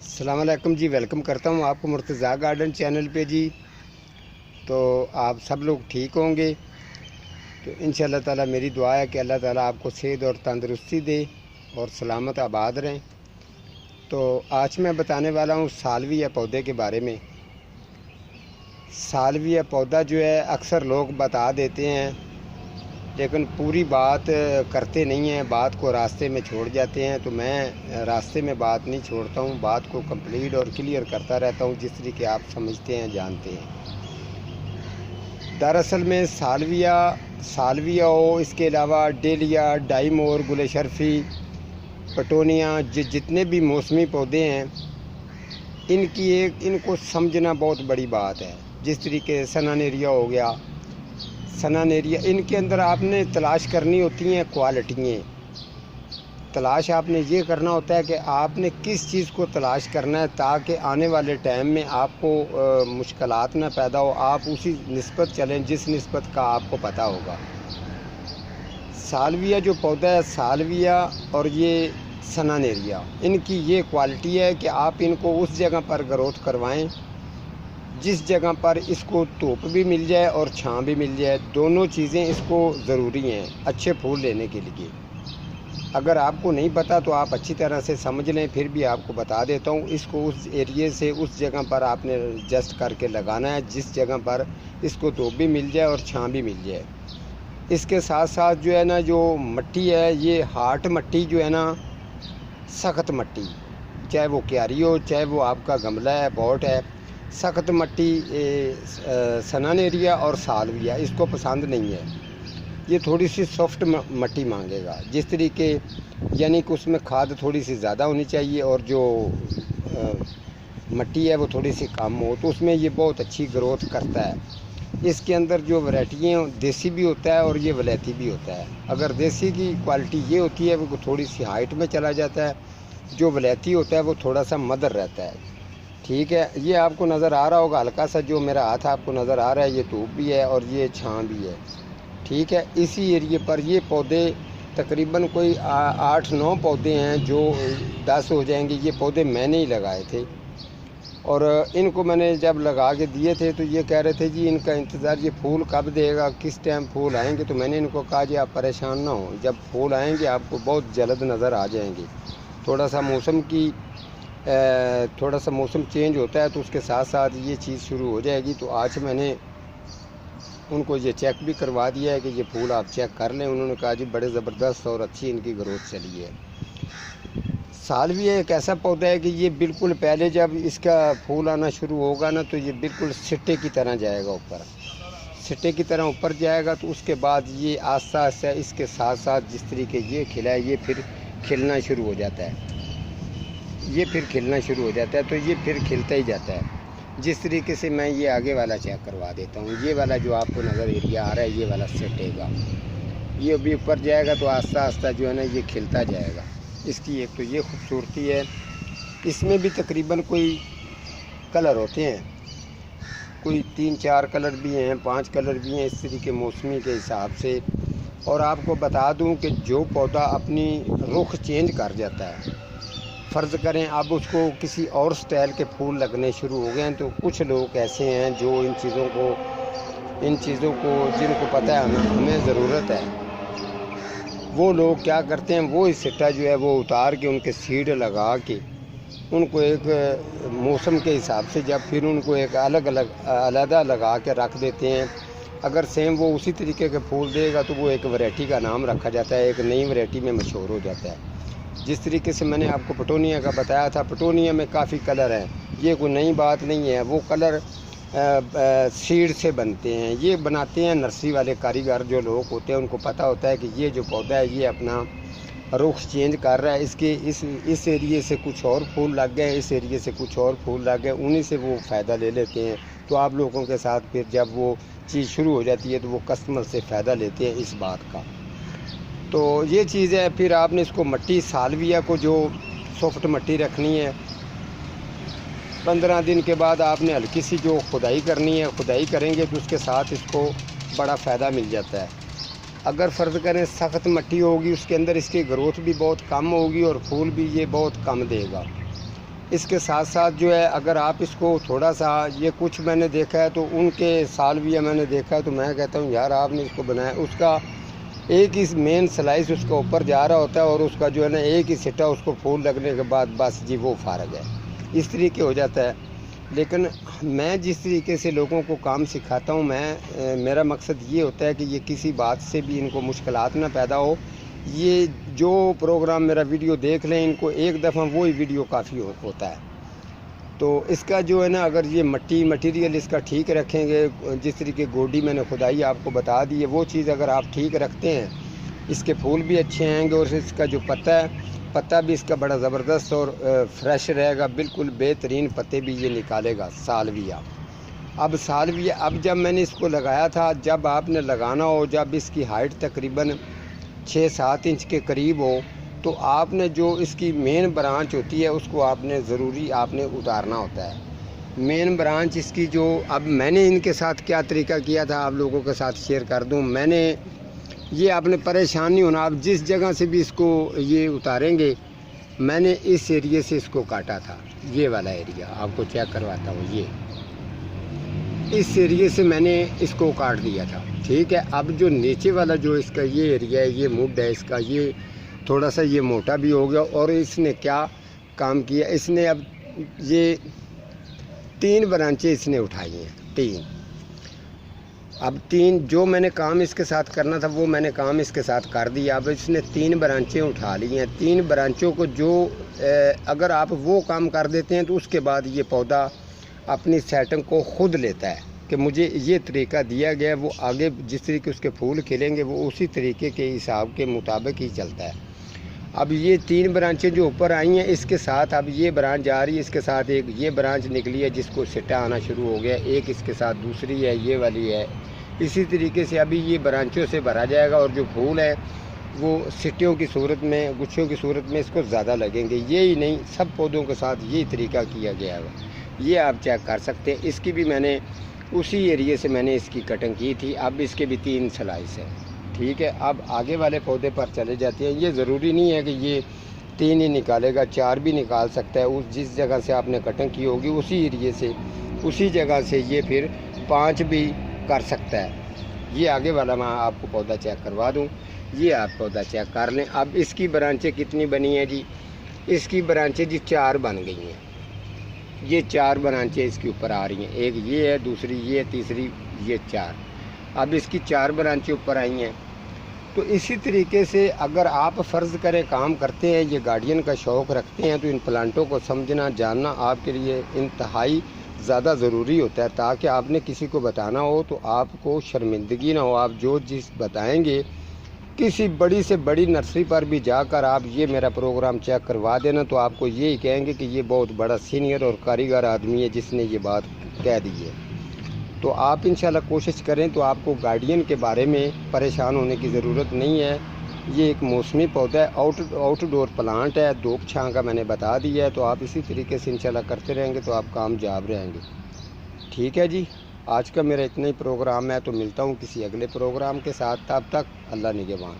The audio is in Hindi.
अस्सलाम वालेकुम जी। वेलकम करता हूँ आपको मुर्तज़ा गार्डन चैनल पे जी। तो आप सब लोग ठीक होंगे। तो इंशाअल्लाह ताला मेरी दुआ है कि अल्लाह ताला आपको सेहत और तंदुरुस्ती दे और सलामत आबाद रहें। तो आज मैं बताने वाला हूँ सालविया पौधे के बारे में। सालविया पौधा जो है अक्सर लोग बता देते हैं लेकिन पूरी बात करते नहीं हैं, बात को रास्ते में छोड़ जाते हैं। तो मैं रास्ते में बात नहीं छोड़ता हूँ, बात को कंप्लीट और क्लियर करता रहता हूँ जिस तरीके आप समझते हैं, जानते हैं। दरअसल में सालविया हो, इसके अलावा डेलिया, डाइमोर, गुलशरफी, पटोनिया, जितने भी मौसमी पौधे हैं इनको समझना बहुत बड़ी बात है। जिस तरीके सनानेरिया हो गया, सनानेरिया, इनके अंदर आपने तलाश करनी होती हैं क्वालिटियाँ। तलाश आपने ये करना होता है कि आपने किस चीज़ को तलाश करना है ताकि आने वाले टाइम में आपको मुश्किलात ना पैदा हो, आप उसी निस्बत चलें जिस निस्बत का आपको पता होगा। सालविया जो पौधा है, सालविया और ये सनानेरिया, इनकी ये क्वालिटी है कि आप इनको उस जगह पर ग्रोथ करवाएं जिस जगह पर इसको धूप भी मिल जाए और छां भी मिल जाए। दोनों चीज़ें इसको ज़रूरी हैं अच्छे फूल लेने के लिए। अगर आपको नहीं पता तो आप अच्छी तरह से समझ लें, फिर भी आपको बता देता हूँ। इसको उस एरिए से उस जगह पर आपने एडजस्ट करके लगाना है जिस जगह पर इसको धूप भी मिल जाए और छां भी मिल जाए। इसके साथ साथ जो है ना, जो मट्टी है ये हार्ड मट्टी जो है ना, सख्त मट्टी, चाहे वो क्यारी हो चाहे वो आपका गमला है, पॉट है, सख्त मट्टी सनानेरिया और सालविया इसको पसंद नहीं है। ये थोड़ी सी सॉफ्ट मट्टी मांगेगा, जिस तरीके यानी कि उसमें खाद थोड़ी सी ज़्यादा होनी चाहिए और जो मट्टी है वो थोड़ी सी कम हो, तो उसमें ये बहुत अच्छी ग्रोथ करता है। इसके अंदर जो वैरायटियाँ, देसी भी होता है और ये वलैती भी होता है। अगर देसी की क्वालिटी ये होती है वो थोड़ी सी हाइट में चला जाता है, जो वलैती होता है वो थोड़ा सा मदर रहता है। ठीक है, ये आपको नज़र आ रहा होगा, हल्का सा जो मेरा हाथ आपको नज़र आ रहा है, ये धूप भी है और ये छां भी है। ठीक है, इसी एरिए पर ये पौधे तकरीबन कोई 8-9 पौधे हैं जो 10 हो जाएंगे। ये पौधे मैंने ही लगाए थे और इनको मैंने जब लगा के दिए थे तो ये कह रहे थे जी इनका इंतज़ार, ये फूल कब देगा, किस टाइम फूल आएंगे। तो मैंने इनको कहा जी आप परेशान ना हो, जब फूल आएंगे आपको बहुत जल्द नज़र आ जाएंगे। थोड़ा सा मौसम चेंज होता है तो उसके साथ साथ ये चीज़ शुरू हो जाएगी। तो आज मैंने उनको ये चेक भी करवा दिया है कि ये फूल आप चेक कर लें। उन्होंने कहा जी बड़े ज़बरदस्त और अच्छी इनकी ग्रोथ चली है। सालविया एक ऐसा पौधा है कि ये बिल्कुल पहले जब इसका फूल आना शुरू होगा ना तो ये बिल्कुल सिट्टे की तरह जाएगा ऊपर, सिट्टे की तरह ऊपर जाएगा। तो उसके बाद ये आस्ता आस्ता इसके साथ साथ जिस तरीके ये खिला है ये फिर खिलना शुरू हो जाता है, ये फिर खिलना शुरू हो जाता है। तो ये फिर खिलता ही जाता है। जिस तरीके से मैं ये आगे वाला चेक करवा देता हूँ, ये वाला जो आपको नज़र एरिया आ रहा है ये वाला सेटेगा, ये अभी ऊपर जाएगा तो आस्ता आस्ता जो है ना ये खिलता जाएगा। इसकी एक तो ये खूबसूरती है। इसमें भी तकरीबन कोई कलर होते हैं, कोई 3-4 कलर भी हैं, 5 कलर भी हैं, इस तरीके मौसमी के हिसाब से। और आपको बता दूं कि जो पौधा अपनी रुख चेंज कर जाता है, फ़र्ज़ करें अब उसको किसी और स्टाइल के फूल लगने शुरू हो गए हैं, तो कुछ लोग ऐसे हैं जो इन चीज़ों को जिनको पता है ना हमें ज़रूरत है, वो लोग क्या करते हैं, वो इस सिट्टा जो है वो उतार के उनके सीड लगा के उनको एक मौसम के हिसाब से जब फिर उनको एक अलग लगा के रख देते हैं। अगर सेम वो उसी तरीके के फूल देगा तो वो एक वैरायटी का नाम रखा जाता है, एक नई वैरायटी में मशहूर हो जाता है। जिस तरीके से मैंने आपको पटोनिया का बताया था, पटोनिया में काफ़ी कलर हैं, ये कोई नई बात नहीं है। वो कलर सीड से बनते हैं, ये बनाते हैं नर्सरी वाले कारीगर जो लोग होते हैं, उनको पता होता है कि ये जो पौधा है ये अपना रुख चेंज कर रहा है, इसके इस एरिए से कुछ और फूल लग गए, इस एरिए से कुछ और फूल लग गए, उन्हीं से वो फ़ायदा ले लेते हैं। तो आप लोगों के साथ फिर जब वो चीज़ शुरू हो जाती है तो वो कस्टमर से फ़ायदा लेते हैं इस बात का। तो ये चीज़ है। फिर आपने इसको मट्टी, सालविया को जो सॉफ्ट मट्टी रखनी है, 15 दिन के बाद आपने हल्की सी जो खुदाई करनी है, खुदाई करेंगे तो उसके साथ इसको बड़ा फ़ायदा मिल जाता है। अगर फ़र्ज़ करें सख्त मट्टी होगी उसके अंदर इसकी ग्रोथ भी बहुत कम होगी और फूल भी ये बहुत कम देगा। इसके साथ साथ जो है अगर आप इसको थोड़ा सा, ये कुछ मैंने देखा है तो उनके सालविया मैंने देखा है, तो मैं कहता हूँ यार आपने इसको बनाया, उसका एक ही मेन स्लाइस उसका ऊपर जा रहा होता है और उसका जो है ना एक ही सिट्टा उसको फूल लगने के बाद बस जी वो फारग है, इस तरीके हो जाता है। लेकिन मैं जिस तरीके से लोगों को काम सिखाता हूँ, मेरा मकसद ये होता है कि ये किसी बात से भी इनको मुश्किलात ना पैदा हो। ये जो प्रोग्राम मेरा वीडियो देख लें, इनको एक दफ़ा वही वीडियो काफ़ी होता है। तो इसका जो है ना, अगर ये मटीरियल इसका ठीक रखेंगे, जिस तरीके गोडी मैंने खुदाई आपको बता दी है, वो चीज़ अगर आप ठीक रखते हैं, इसके फूल भी अच्छे आएंगे और इसका जो पत्ता भी इसका बड़ा ज़बरदस्त और फ्रेश रहेगा, बिल्कुल बेहतरीन पत्ते भी ये निकालेगा सालविया। अब जब मैंने इसको लगाया था, जब आपने लगाना हो, जब इसकी हाइट तकरीबन 6-7 इंच के करीब हो, तो आपने जो इसकी मेन ब्रांच होती है उसको आपने उतारना होता है। मेन ब्रांच इसकी जो, अब मैंने इनके साथ क्या तरीका किया था आप लोगों के साथ शेयर कर दूं। मैंने ये, आपने परेशान नहीं होना, आप जिस जगह से भी इसको ये उतारेंगे, मैंने इस एरिया से इसको काटा था, ये वाला एरिया आपको चेक करवाता हूँ। ये इस एरिया से मैंने इसको काट दिया था, ठीक है। अब जो नीचे वाला जो इसका ये एरिया है, ये मुड है इसका, ये थोड़ा सा ये मोटा भी हो गया। और इसने क्या काम किया, इसने अब ये 3 ब्रांचें इसने उठाई हैं, 3। अब 3 जो मैंने काम इसके साथ करना था वो मैंने काम इसके साथ कर दिया। अब इसने 3 ब्रांचें उठा ली हैं। 3 ब्रांचों को जो अगर आप वो काम कर देते हैं तो उसके बाद ये पौधा अपनी सेटिंग को खुद लेता है कि मुझे ये तरीका दिया गया है, वो आगे जिस तरीके उसके फूल खिलेंगे वो उसी तरीके के हिसाब के मुताबिक ही चलता है। अब ये 3 ब्रांचें जो ऊपर आई हैं, इसके साथ अब ये ब्रांच जा रही है, इसके साथ एक ये ब्रांच निकली है जिसको सिट्टा आना शुरू हो गया, एक इसके साथ दूसरी है, ये वाली है। इसी तरीके से अभी ये ब्रांचों से भरा जाएगा और जो फूल है वो सिट्टियों की सूरत में, गुच्छों की सूरत में इसको ज़्यादा लगेंगे। ये ही नहीं, सब पौधों के साथ यही तरीका किया गया है, ये आप चेक कर सकते हैं। इसकी भी मैंने उसी एरिए से मैंने इसकी कटिंग की थी। अब इसके भी 3 स्लाइस है, ठीक है। अब आगे वाले पौधे पर चले जाते हैं। ये ज़रूरी नहीं है कि ये 3 ही निकालेगा, 4 भी निकाल सकता है। उस जिस जगह से आपने कटिंग की होगी उसी एरिए से, उसी जगह से ये फिर 5 भी कर सकता है। ये आगे वाला मैं आपको पौधा चेक करवा दूं, ये आप पौधा चेक कर लें। अब इसकी ब्रांचें कितनी बनी हैं जी, इसकी ब्रांचें जी 4 बन गई हैं। ये 4 ब्रांचें इसके ऊपर आ रही हैं, एक ये है, दूसरी ये, तीसरी ये, 4। अब इसकी 4 ब्रांचें ऊपर आई हैं। तो इसी तरीके से अगर आप फ़र्ज़ करें काम करते हैं, ये गार्डियन का शौक़ रखते हैं, तो इन प्लांटों को समझना जानना आपके लिए इंतहाई ज़्यादा ज़रूरी होता है, ताकि आपने किसी को बताना हो तो आपको शर्मिंदगी ना हो। आप जो चीज़ बताएंगे, किसी बड़ी से बड़ी नर्सरी पर भी जाकर आप ये मेरा प्रोग्राम चेक करवा देना, तो आपको यही कहेंगे कि ये बहुत बड़ा सीनियर और कारीगर आदमी है जिसने ये बात कह दी है। तो आप इंशाल्लाह कोशिश करें तो आपको गार्डियन के बारे में परेशान होने की ज़रूरत नहीं है। ये एक मौसमी पौधा है, आउटडोर प्लांट है, धूप छां का मैंने बता दिया है। तो आप इसी तरीके से इंशाल्लाह करते रहेंगे तो आप कामयाब रहेंगे, ठीक है जी। आज का मेरा इतना ही प्रोग्राम है, तो मिलता हूँ किसी अगले प्रोग्राम के साथ। तब तक अल्लाह निगहबान।